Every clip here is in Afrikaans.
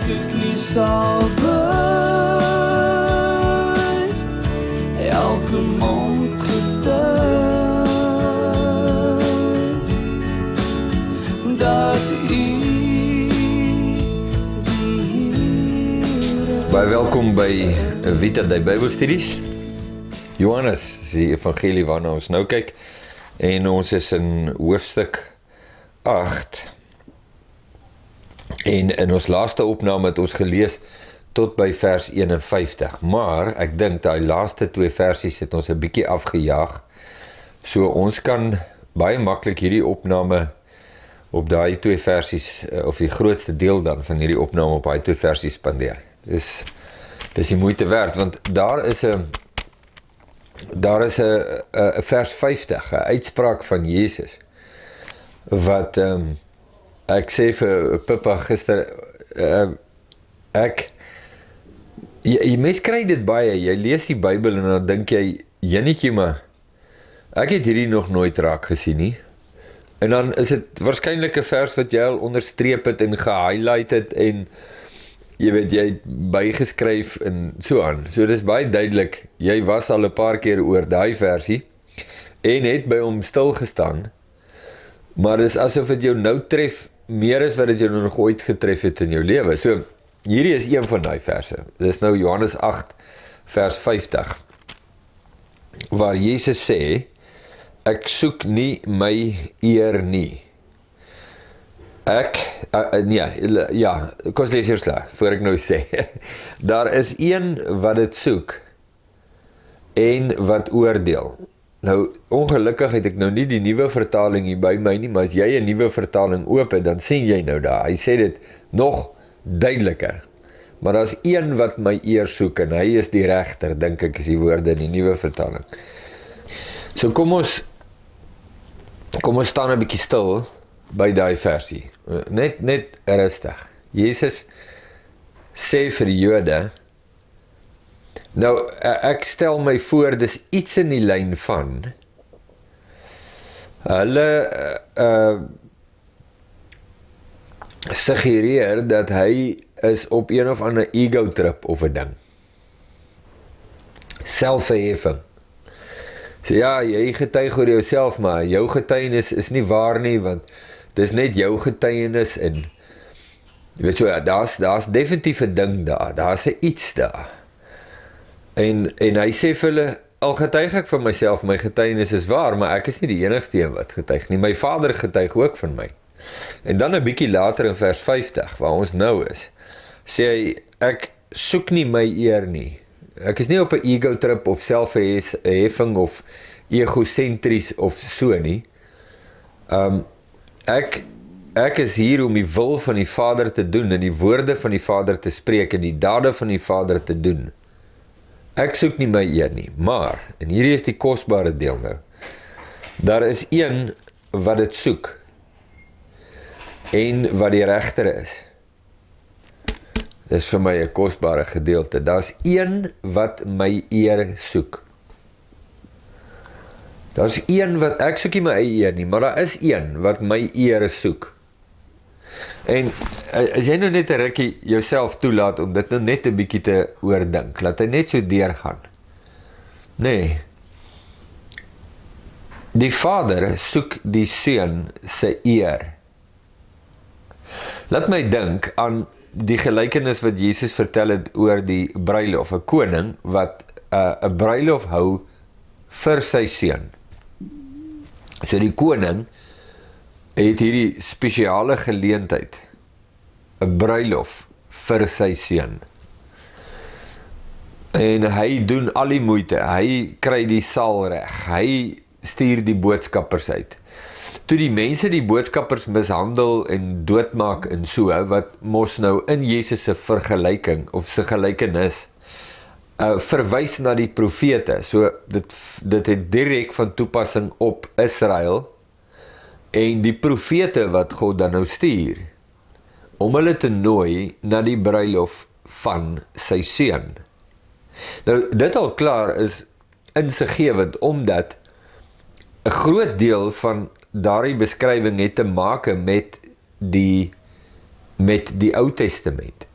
ek nie sal buig, elke mond getuig, dat Baie welkom by Vita die Bybelstudies. Johannes is die evangelie waarna ons nou kyk en ons is in hoofstuk 8 en in ons laaste opname het ons gelees tot by vers 51, maar ek dink die laaste 2 versies het ons 'n bietjie afgejaag, so ons kan baie maklik hierdie opname op daai 2 versies, of die grootste deel dan van hierdie opname op daai 2 versies spandeer. Dis die moeite werd, want daar is 'n vers 50, 'n uitspraak van Jesus, wat, ek sê vir Pippa gister, jy mens kry dit baie, jy lees die Bybel en dan dink jy, Jennetjie, maar ek het hierdie nog nooit raak gesien nie, en dan is dit waarskynlik 'n vers wat jy al onderstreep het en gehighlight het en jy weet, jy het bygeskryf en so aan. So dis baie duidelik, jy was al 'n paar keer oor daai versie en het by hom stilgestaan, maar dis asof dit jou nou tref, meer as wat dit jou nog ooit getref het in jou lewe. So, hierdie is een van daai verse. Dis nou Johannes 8, vers 50, waar Jesus sê, ek soek nie my eer nie. Kom ons lees eers klaar, voor ek nou sê. Daar is een wat dit soek en wat oordeel. Nou, ongelukkig het ek nou nie die nuwe vertaling hier by my nie, maar as jy 'n nuwe vertaling oop het, dan sien jy nou daar, hy sê dit nog duideliker. Maar daar is een wat my eer soek en hy is die regter, dink ek is die woorde in die nuwe vertaling. So kom ons staan 'n bietjie stil by daai versie. Net rustig. Jesus sê vir die Jode, nou, ek stel my voor, dis iets in die lyn van, hulle suggereer dat hy is op een of ander ego-trip of 'n ding. Selfverheffing. So ja, jy getuig oor jouself, maar jou getuienis is nie waar nie, want dis net jou getuienis en jy weet so, ja, daar's definitief 'n ding daar, daar's 'n iets daar. En hy sê vir hulle, al getuig ek van myself, my getuienis is waar, maar ek is nie die enigste een wat getuig nie, my Vader getuig ook van my. En dan 'n bietjie later in vers 50, waar ons nou is, sê hy, ek soek nie my eer nie. Ek is nie op 'n ego-trip of selfverheffing of egosentries of so nie. Ek is hier om die wil van die Vader te doen en die woorde van die Vader te spreek en die dade van die Vader te doen. Ek soek nie my eer nie, maar, en hierdie is die kosbare deel nou, daar is een wat dit soek en wat die regter is. Dis vir my 'n kosbare gedeelte. Daar's een wat my eer soek. Daar's een wat, ek soek nie my eie eer nie, maar daar is een wat my eer soek. En as jy nou net 'n rukkie jouself toelaat om dit nou net 'n bietjie te oordink, laat hy net so deurgaan. Nee. Die Vader soek die Seun se eer. Laat my dink aan die gelykenis wat Jesus vertel het oor die bruilof, 'n koning wat 'n bruilof hou vir sy seun. So die koning het hierdie spesiale geleentheid, 'n bruilof vir sy seun. En hy doen al die moeite, hy kry die saal reg, hy stuur die boodskappers uit. Toe die mense die boodskappers mishandel en doodmaak en so, wat mos nou in Jesus se vergelyking of se gelykenis verwys na die profete, so dit het direk van toepassing op Israel en die profete wat God dan nou stuur, om hulle te nooi na die bruilof van sy seun. Nou, dit al klaar is insiggewend, omdat 'n groot deel van daardie beskrywing het te maak met die Ou Testament.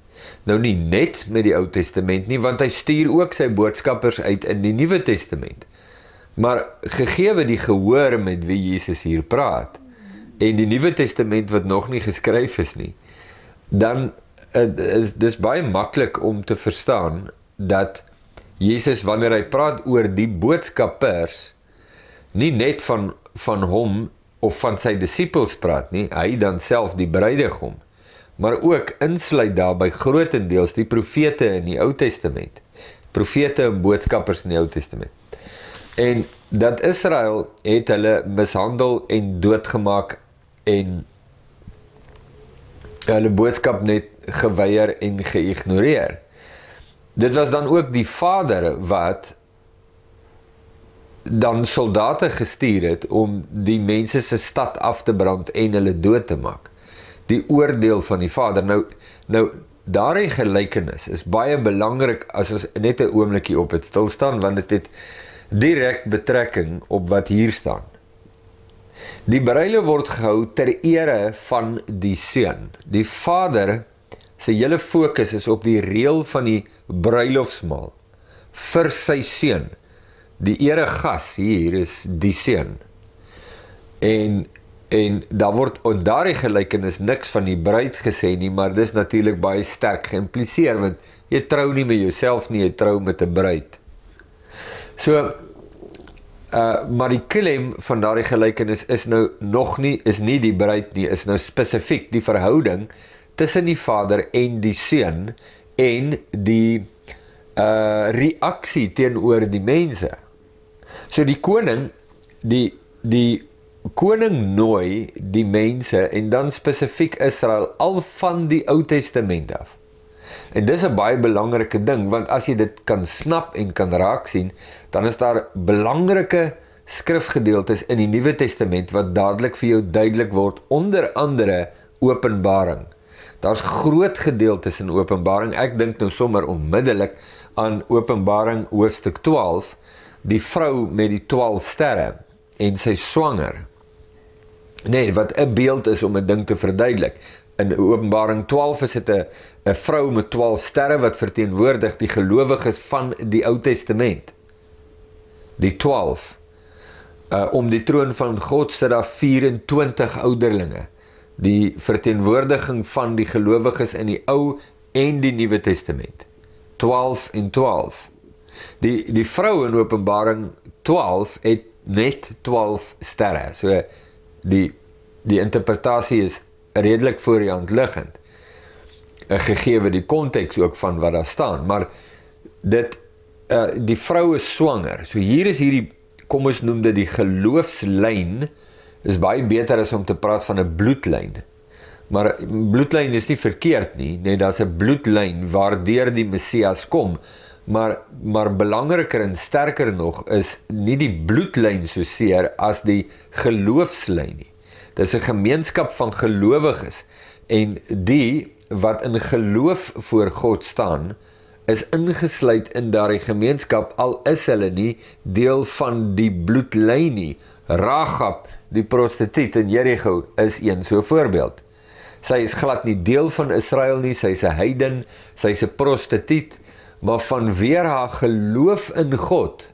Nou nie net met die Ou Testament nie, want hy stuur ook sy boodskappers uit in die Nuwe Testament. Maar gegeewe die gehoor met wie Jesus hier praat, en die Nuwe Testament wat nog nie geskryf is nie, dan is dis baie maklik om te verstaan dat Jesus, wanneer hy praat oor die boodskappers, nie net van hom of van sy disippels praat nie, hy dan self die bruidegom, maar ook insluit daarby grootendeels die profete in die Ou Testament, profete en boodskappers in die Ou Testament. En dat Israel het hulle mishandel en doodgemaak en hulle boodskap net geweier en geïgnoreer. Dit was dan ook die Vader wat dan soldate gestuur het om die mense se stad af te brand en hulle dood te maak. Die oordeel van die Vader. Nou daardie gelykenis is baie belangrik as ons net 'n oombliekie op het stilstaan, want dit het direk betrekking op wat hier staan. Die bruiloft word gehou ter ere van die seun. Die Vader sy hele fokus is op die reël van die bruilofsmaal vir sy seun. Die eregas hier is die seun. En daar word op daardie gelykenis niks van die bruid gesê nie, maar dis natuurlik baie sterk geïmpliseer, want jy trou nie met jouself nie, jy trou met 'n bruid. So, maar die klem van daardie gelykenis is nou is nie die bruid nie, is nou spesifiek die verhouding tussen die Vader en die seun en die reaksie teenoor die mense. So die koning, die koning nooi die mense en dan spesifiek Israel al van die Ou Testament af. En dis 'n baie belangrike ding, want as jy dit kan snap en kan raak sien, dan is daar belangrike skrifgedeeltes in die Nuwe Testament wat dadelik vir jou duidelik word, onder andere Openbaring. Daar's groot gedeeltes in Openbaring, ek dink nou sommer onmiddellik aan Openbaring hoofstuk 12, die vrou met die 12 sterre, en sy swanger. Nee, wat 'n beeld is om 'n ding te verduidelik. In Openbaring 12 is dit 'n vrou met 12 sterre wat verteenwoordig die gelowiges van die Ou Testament. Die 12. Om die troon van God sit daar 24 ouderlinge. Die verteenwoordiging van die gelowiges in die Ou en die Nuwe Testament. 12 en 12. Die vrou in Openbaring 12 het net 12 sterre. So die interpretasie is redelik voor die hand liggend, gegeewe die konteks ook van wat daar staan, maar die vrou is swanger, so hier is hierdie, kom ons noem dit die geloofslyn, is baie beter as om te praat van 'n bloedlyn, maar bloedlyn is nie verkeerd nie, nee, daar's 'n bloedlyn waardeur die Messias kom, maar belangriker en sterker nog is nie die bloedlyn soseer as die geloofslyn nie. Dit is 'n gemeenskap van gelowiges en die wat in geloof voor God staan, is ingesluit in daardie gemeenskap, al is hulle nie deel van die bloedlyn nie. Rahab, die prostituut in Jericho, is een so voorbeeld. Sy is glad nie deel van Israel nie, sy is 'n heiden, sy is 'n prostituut, maar vanweer haar geloof in God,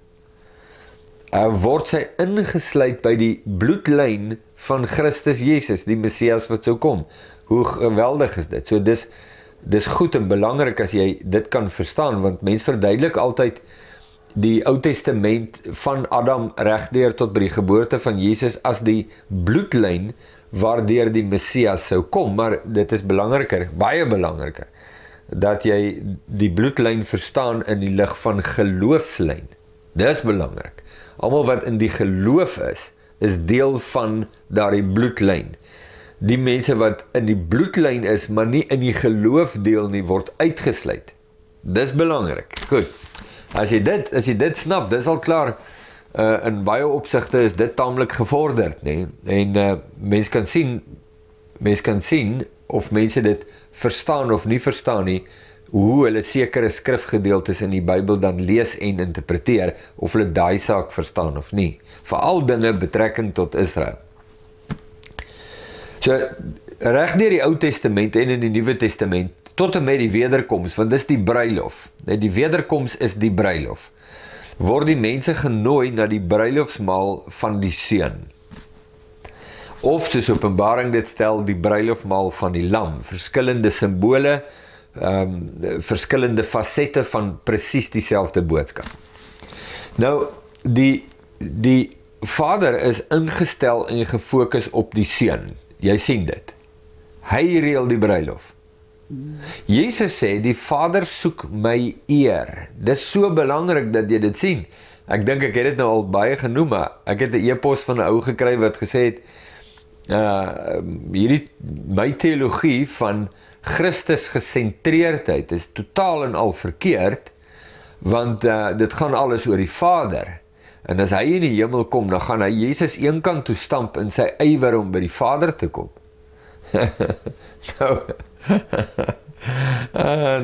word sy ingesluit by die bloedlyn van Christus Jesus, die Messias wat sou kom. Hoe geweldig is dit? So dis goed en belangrik as jy dit kan verstaan, want mens verduidelik altyd die Ou Testament van Adam regdeur tot by die geboorte van Jesus as die bloedlyn waardeur die Messias sou kom, maar dit is belangriker, baie belangriker, dat jy die bloedlyn verstaan in die lig van geloofslyn. Dis belangrik. Almal wat in die geloof is deel van daardie bloedlyn. Die mense wat in die bloedlyn is, maar nie in die geloof deel nie, word uitgesluit. Dis belangrik. Goed. As jy dit snap, dis al klaar, in baie opsigte is dit taamlik gevorderd, nee? En mens kan sien of mense dit verstaan of nie verstaan nie, hoe hulle sekere skrifgedeeltes in die Bybel dan lees en interpreteer, of hulle daai saak verstaan of nie. Veral dinge betrekking tot Israel. So, reg deur die Ou Testament en in die Nuwe Testament, tot en met die wederkoms, want dis die bruilof. Die wederkoms is die bruilof. Word die mense genooi na die bruilofsmaal van die Seun. Of soos Openbaring dit stel, die bruilofmaal van die lam. Verskillende simbole, verskillende fasette van presies dieselfde boodskap. Nou, die Vader is ingestel en gefokus op die Seun. Jy sien dit. Hy reël die bruilof. Jesus sê, die Vader soek my eer. Dis so belangrik dat jy dit sien. Ek dink ek het dit nou al baie genoem, maar ek het 'n e-pos van 'n ou gekry wat gesê het, my teologie van Christus gesentreerdheid is totaal en al verkeerd, want dit gaan alles oor die Vader. En as hy in die hemel kom, dan gaan hy Jesus eenkant toe stamp in sy ywer om by die Vader te kom.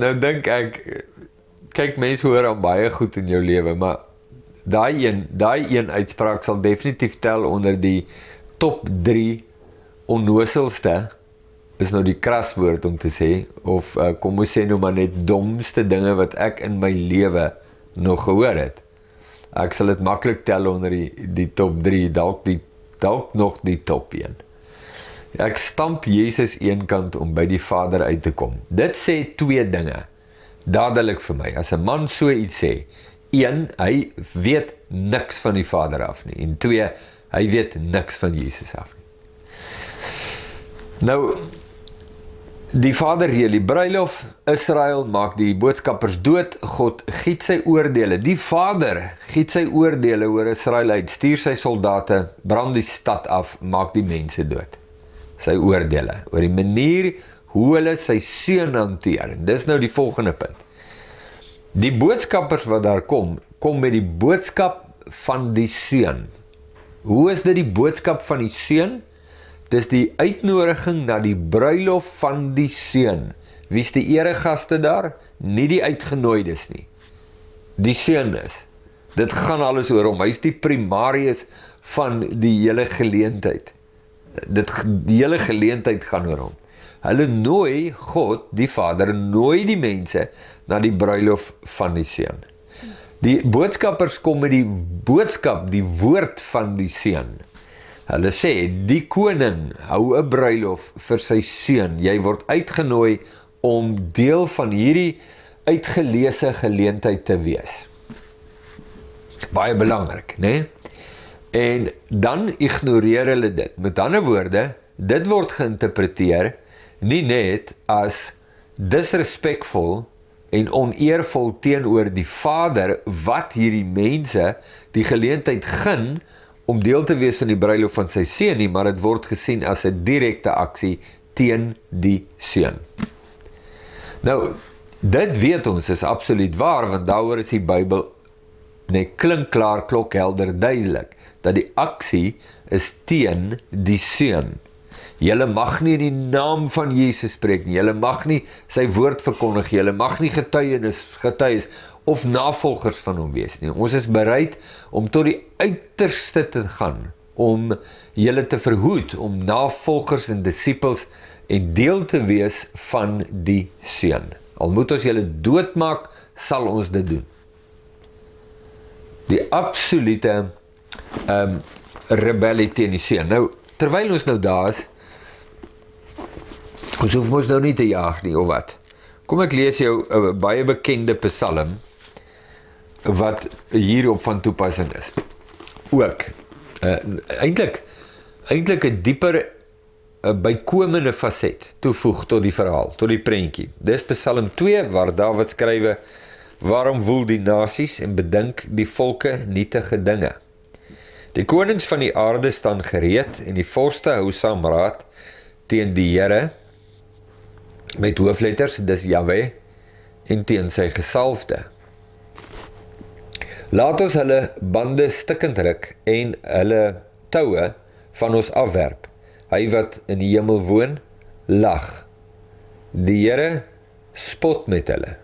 Nou dink ek, kyk, mense hoor al baie goed in jou lewe, maar daai een uitspraak sal definitief tel onder die top 3 onnoselste, is nou die kraswoord om te sê, of kom ons sê nou maar net domste dinge wat ek in my lewe nog gehoor het. Ek sal dit maklik tel onder die top 3, dalk nog die top 1. Ek stamp Jesus eenkant om by die Vader uit te kom. Dit sê 2 dinge, dadelik vir my. As 'n man so iets sê, 1, hy weet niks van die Vader af nie, en 2, hy weet niks van Jesus af nie. Nou, die Vader reël die bruilof, Israel maak die boodskappers dood, God giet sy oordele, die Vader giet sy oordele oor Israel uit, stuur sy soldate, brand die stad af, maak die mense dood. Sy oordele, oor die manier hoe hulle sy Seun hanteer. En dis nou die volgende punt. Die boodskappers wat daar kom met die boodskap van die Seun. Hoe is dit die boodskap van die Seun? Dis die uitnodiging na die bruilof van die Seun. Wie is die eregaste daar? Nie die uitgenooides nie. Die Seun is. Dit gaan alles oor hom. Hy is die primarius van die hele geleentheid. Die hele geleentheid gaan oor hom. Hulle nooi God, die Vader, nooi die mense na die bruilof van die Seun. Die boodskappers kom met die boodskap, die woord van die Seun. Hulle sê, die koning hou 'n bruilof vir sy Seun. Jy word uitgenooi om deel van hierdie uitgeleese geleentheid te wees. Baie belangrik, né? En dan ignoreer hulle dit. Met ander woorde, dit word geïnterpreteer nie net as disrespekvol en oneervol teenoor die Vader wat hierdie mense die geleentheid gun om deel te wees van die bruilof van sy Seun nie, maar dit word gesien as 'n direkte aksie teen die Seun. Nou, dit weet ons is absoluut waar, want daaroor is die Bybel net klinkklaar, klokhelder duidelik, dat die aksie is teen die Seun. Julle mag nie in die naam van Jesus spreek nie, julle mag nie sy woord verkondig, julle mag nie getuies of navolgers van hom wees nie. Ons is bereid om tot die uiterste te gaan, om julle te verhoed, om navolgers en disippels en deel te wees van die Seun. Al moet ons julle doodmaak, sal ons dit doen. Die absolute rebellie teen die Seun. Nou, terwyl ons nou daar is, ons hoef ons nou nie te jaag nie, of wat? Kom ek lees jou 'n baie bekende psalm, wat hierop van toepassing is. Ook, eintlik 'n dieper, bykomende faset toevoeg tot die verhaal, tot die prentjie. Dis Psalm 2, waar Dawid skrywe, waarom woel die nasies en bedink die volke nietige dinge? Die konings van die aarde staan gereed en die vorste hou saam raad teen die Here, met hoofletters, dis Jahwe, en teen sy gesalfde. Laat ons hulle bande stikkend ruk en hulle toue van ons afwerp. Hy wat in die hemel woon, lag. Die Here spot met hulle.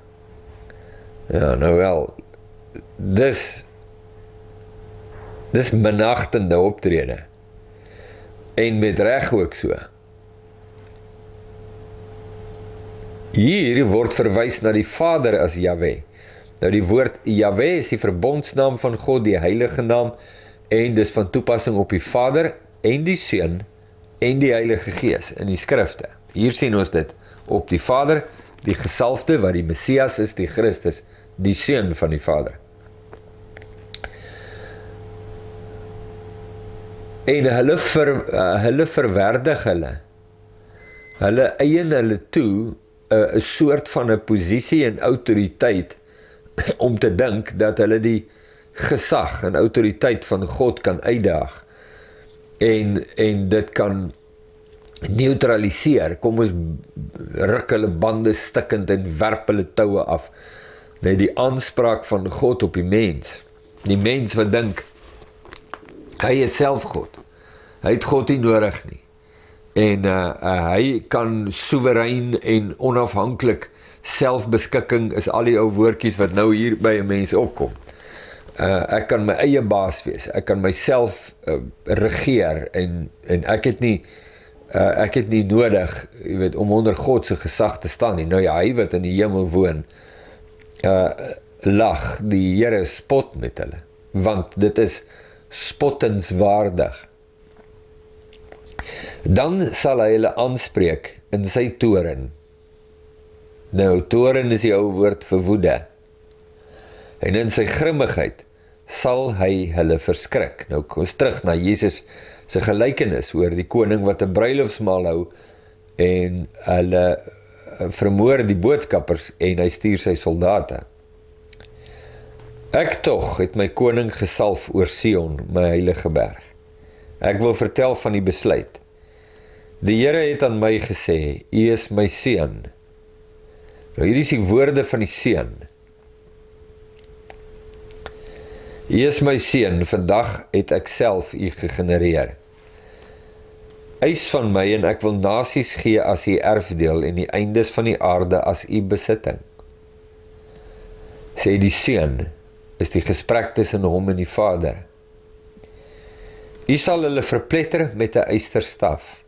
Ja, nou wel, dis minagtende optrede. En met reg ook so. Hier word verwys na die Vader as Jahwe. Nou die woord Jahwe is die verbondsnaam van God, die heilige naam, en dis van toepassing op die Vader en die Seun en die Heilige Gees in die skrifte. Hier sien ons dit op die Vader, die gesalfde wat die Messias is, die Christus, die Seun van die Vader. En hulle verwerdig hulle eien hulle toe 'n soort van 'n posisie en autoriteit om te dink dat hulle die gesag en autoriteit van God kan uitdaag en dit kan neutraliseer. Kom ons ruk hulle bande stikkend en werp hulle toue af. Nee, die aanspraak van God op die mens wat dink hy is self God. Hy het God nie nodig nie. En hy kan soewerein en onafhanklik, selfbeskikking is al die ou woordjies wat nou hier by 'n mens opkom. Ek kan my eie baas wees, ek kan myself regeer en ek het nie nodig, jy weet, om onder God se gesag te staan nie. Nou ja, hy wat in die hemel woon, lag die Here spot met hulle, want dit is spottenswaardig. Dan sal hy hulle aanspreek in sy toren. Nou, toren is die ou woord vir woede. En in sy grimmigheid sal hy hulle verskrik. Nou, kom ons terug na Jesus se gelykenis oor die koning wat 'n bruilofsmaal hou en hulle vermoor die boodskappers en hy stuur sy soldate. Ek tog het my koning gesalf oor Sion, my heilige berg. Ek wil vertel van die besluit. Die Here het aan my gesê, U is my seun. Nou hier is die woorde van die seun. U is my seun, vandag het ek self U gegenereer. Eis van my en ek wil nasies gee as U erfdeel en die eindes van die aarde as U besitting. Sê die seun, is die gesprek tussen hom en die Vader. U sal hulle verpletter met 'n ysterstaf.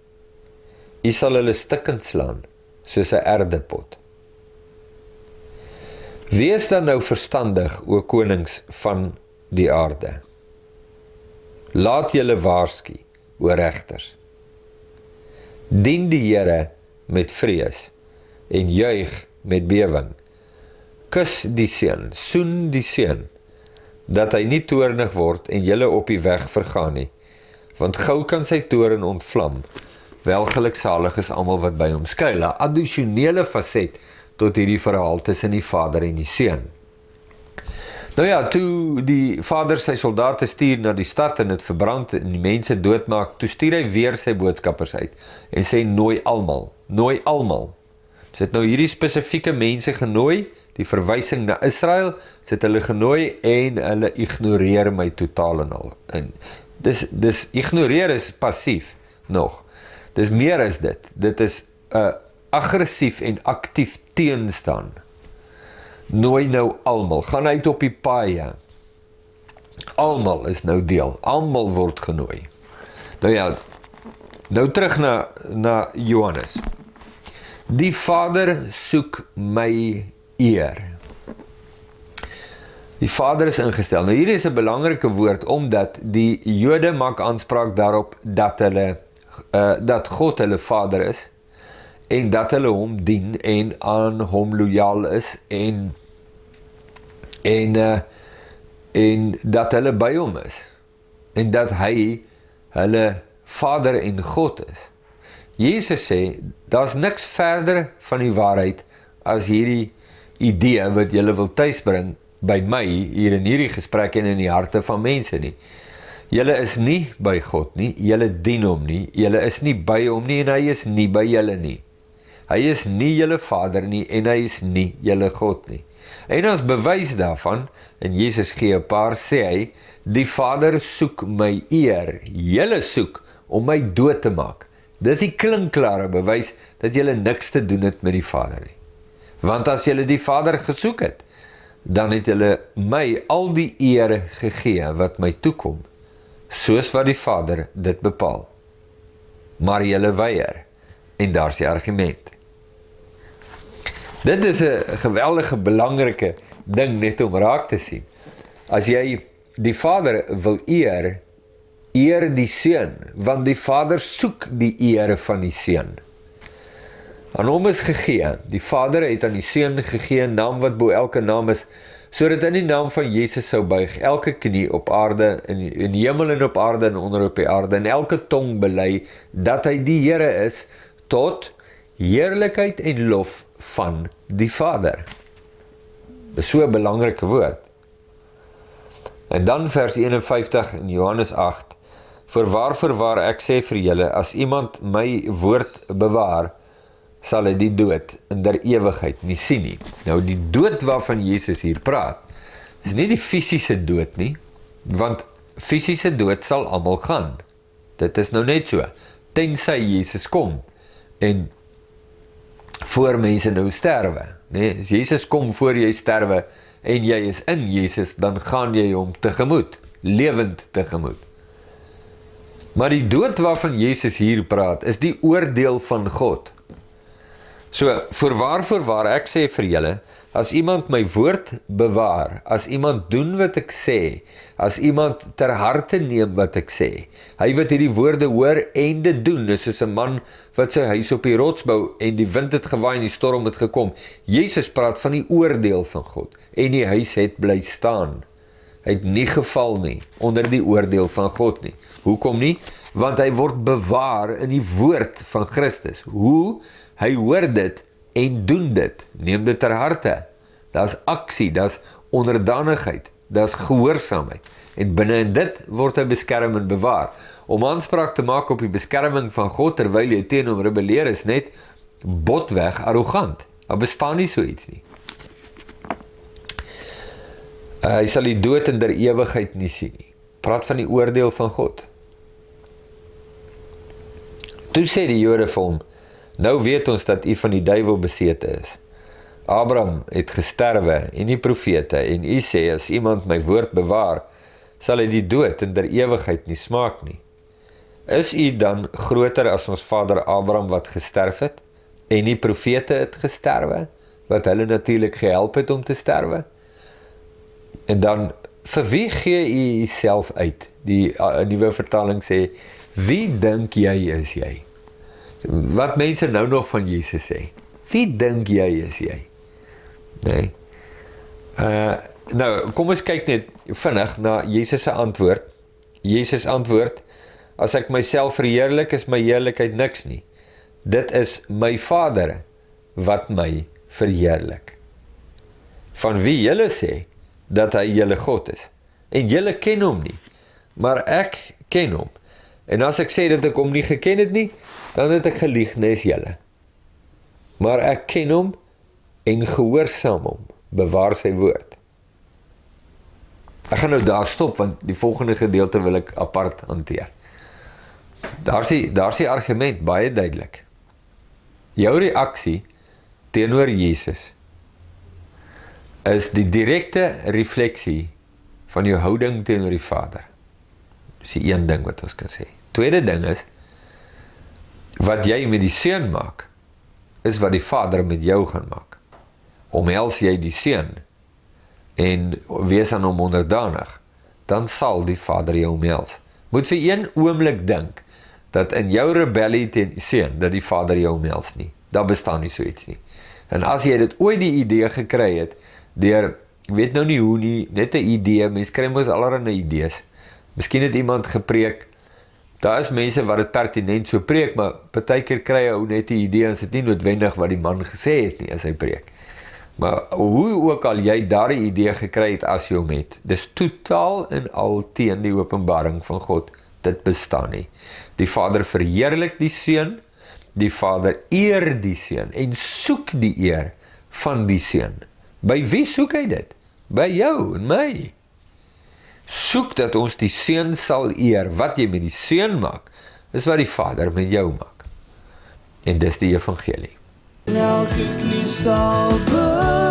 U sal hulle stikkend slaan, soos 'n erdepot. Wees dan nou verstandig, o konings van die aarde. Laat julle waarsku, o regters. Dien die Here met vrees en juig met bewing. Kus die seun, soen die seun, dat hy nie toornig word en julle op die weg vergaan nie, want gou kan sy toorn ontvlam. Welgeluksalig is almal wat by hom skuil. 'n Addisionele faset tot hierdie verhaal tussen die Vader en die Seun. Nou ja, toe die Vader sy soldate stuur na die stad en dit verbrand en die mense doodmaak, toe stuur hy weer sy boodskappers uit en sê nooi almal. Sy het nou hierdie spesifieke mense genooi, die verwysing na Israel, sy het hulle genooi en hulle ignoreer my totaal en al. En dis ignoreer is passief nog. Dis meer as dit. Dit is aggressief en aktief teenstaan. Nooi nou almal, gaan uit op die paaie. Almal is nou deel, almal word genooi. Nou ja, nou terug na Johannes. Die Vader soek my eer. Die Vader is ingestel. Nou hier is 'n belangrike woord, omdat die Jode maak aanspraak daarop dat God hulle Vader is, en dat hulle hom dien en aan hom lojaal is en dat hulle by hom is en dat hy hulle Vader en God is. Jesus sê, daar's niks verder van die waarheid as hierdie idee wat julle wil tuisbring by my hier in hierdie gesprek en in die harte van mense nie. Julle is nie by God nie, julle dien hom nie, julle is nie by hom nie en hy is nie by julle nie. Hy is nie julle Vader nie en hy is nie julle God nie. En as bewys daarvan, en Jesus gee 'n paar, sê hy, die Vader soek my eer, julle soek om my dood te maak. Dis die klinkklare bewys dat julle niks te doen het met die Vader nie. Want as julle die Vader gesoek het, dan het julle my al die eer gegee wat my toekom, soos wat die Vader dit bepaal. Maar julle weier, en daar's die argument. Dit is 'n geweldige belangrike ding net om raak te sien. As jy die Vader wil eer die Seun, want die Vader soek die eer van die Seun. Aan hom is gegee, die Vader het aan die Seun gegee 'n naam wat bo elke naam is, sodat in die naam van Jesus sou buig elke knie op aarde, in die hemel en op aarde en onder op die aarde, en elke tong bely dat hy die Here is, tot heerlikheid en lof van die Vader. Dis so 'n belangrike woord. En dan vers 51 in Johannes 8, Voorwaar ek sê vir julle, as iemand my woord bewaar, sal hy die dood in der ewigheid nie sien nie. Nou die dood waarvan Jesus hier praat, is nie die fisiese dood nie, want fisiese dood sal almal gaan. Dit is nou net so, tensy Jesus kom, en voor mense nou sterwe. Nee, as Jesus kom voor jy sterwe, en jy is in Jesus, dan gaan jy hom tegemoet, lewend tegemoet. Maar die dood waarvan Jesus hier praat, is die oordeel van God. So, voorwaar ek sê vir julle, as iemand my woord bewaar, as iemand doen wat ek sê, as iemand ter harte neem wat ek sê, hy wat hierdie woorde hoor en dit doen, dis soos 'n man wat sy huis op die rots bou, en die wind het gewaai en die storm het gekom. Jesus praat van die oordeel van God, en die huis het bly staan. Hy het nie geval nie, onder die oordeel van God nie. Hoekom nie? Want hy word bewaar in die woord van Christus. Hoe? Hy hoor dit en doen dit, neem dit ter harte. Daar's aksie, daar's onderdanigheid, daar's gehoorsaamheid. En binne in dit word hy beskerm en bewaar. Om aanspraak te maak op die beskerming van God terwyl jy teen hom rebelleer is net botweg arrogant. Daar bestaan nie so iets nie. Hy sal die dood in der ewigheid nie sien nie. Praat van die oordeel van God. Toe sê die Jode vir hom, nou weet ons dat u van die duiwel besete is. Abraham het gesterwe en die profete, en u sê, as iemand my woord bewaar, sal hy die dood in der ewigheid nie smaak nie. Is u dan groter as ons vader Abraham wat gesterf het, en die profete het gesterwe, wat hulle natuurlik gehelp het om te sterwe? En dan, vir wie gee u self uit? Die nuwe vertaling sê, wie dink jy is jy? Wat mense nou nog van Jesus sê. Wie dink jy is jy? Nee. Nou, kom ons kyk net vinnig na Jesus se antwoord. Jesus antwoord, as ek myself verheerlik, is my heerlikheid niks nie. Dit is my Vader wat my verheerlik. Van wie julle sê, dat hy julle God is. En julle ken hom nie, maar ek ken hom. En as ek sê dat ek hom nie geken het nie, dan het ek gelieg, nes julle. Maar ek ken hom en gehoorsaam hom, bewaar sy woord. Ek gaan nou daar stop, want die volgende gedeelte wil ek apart hanteer. Daar is die argument, baie duidelik. Jou reaksie teenoor Jesus is die direkte refleksie van jou houding teenoor die Vader. Dis die een ding wat ons kan sê. Tweede ding is, wat jy met die Seun maak, is wat die Vader met jou gaan maak. Omhels jy die Seun en wees aan hom onderdanig, dan sal die Vader jou omhels. Moet vir een oomblik dink, dat in jou rebellie teen die Seun, dat die Vader jou omhels nie. Daar bestaan nie so iets nie. En as jy dit ooit die idee gekry het, deur, ek weet nou nie hoe nie, net 'n idee, mens kry mos allerlei idees. Miskien het iemand gepreek, daar is mense wat dit pertinent so preek, maar partykeer kry jy ou net 'n idee, en dit nie noodwendig wat die man gesê het nie, as hy preek. Maar hoe ook al jy daardie idee gekry het as jy hom het, dis totaal en al teen die openbaring van God, dit bestaan nie. Die Vader verheerlik die Seun, die Vader eer die Seun, en soek die eer van die Seun. By wie soek hy dit? By jou en my. Soek dat ons die Seun sal eer. Wat jy met die Seun maak, is wat die Vader met jou maak. En dis die evangelie. Elke knie sal buig.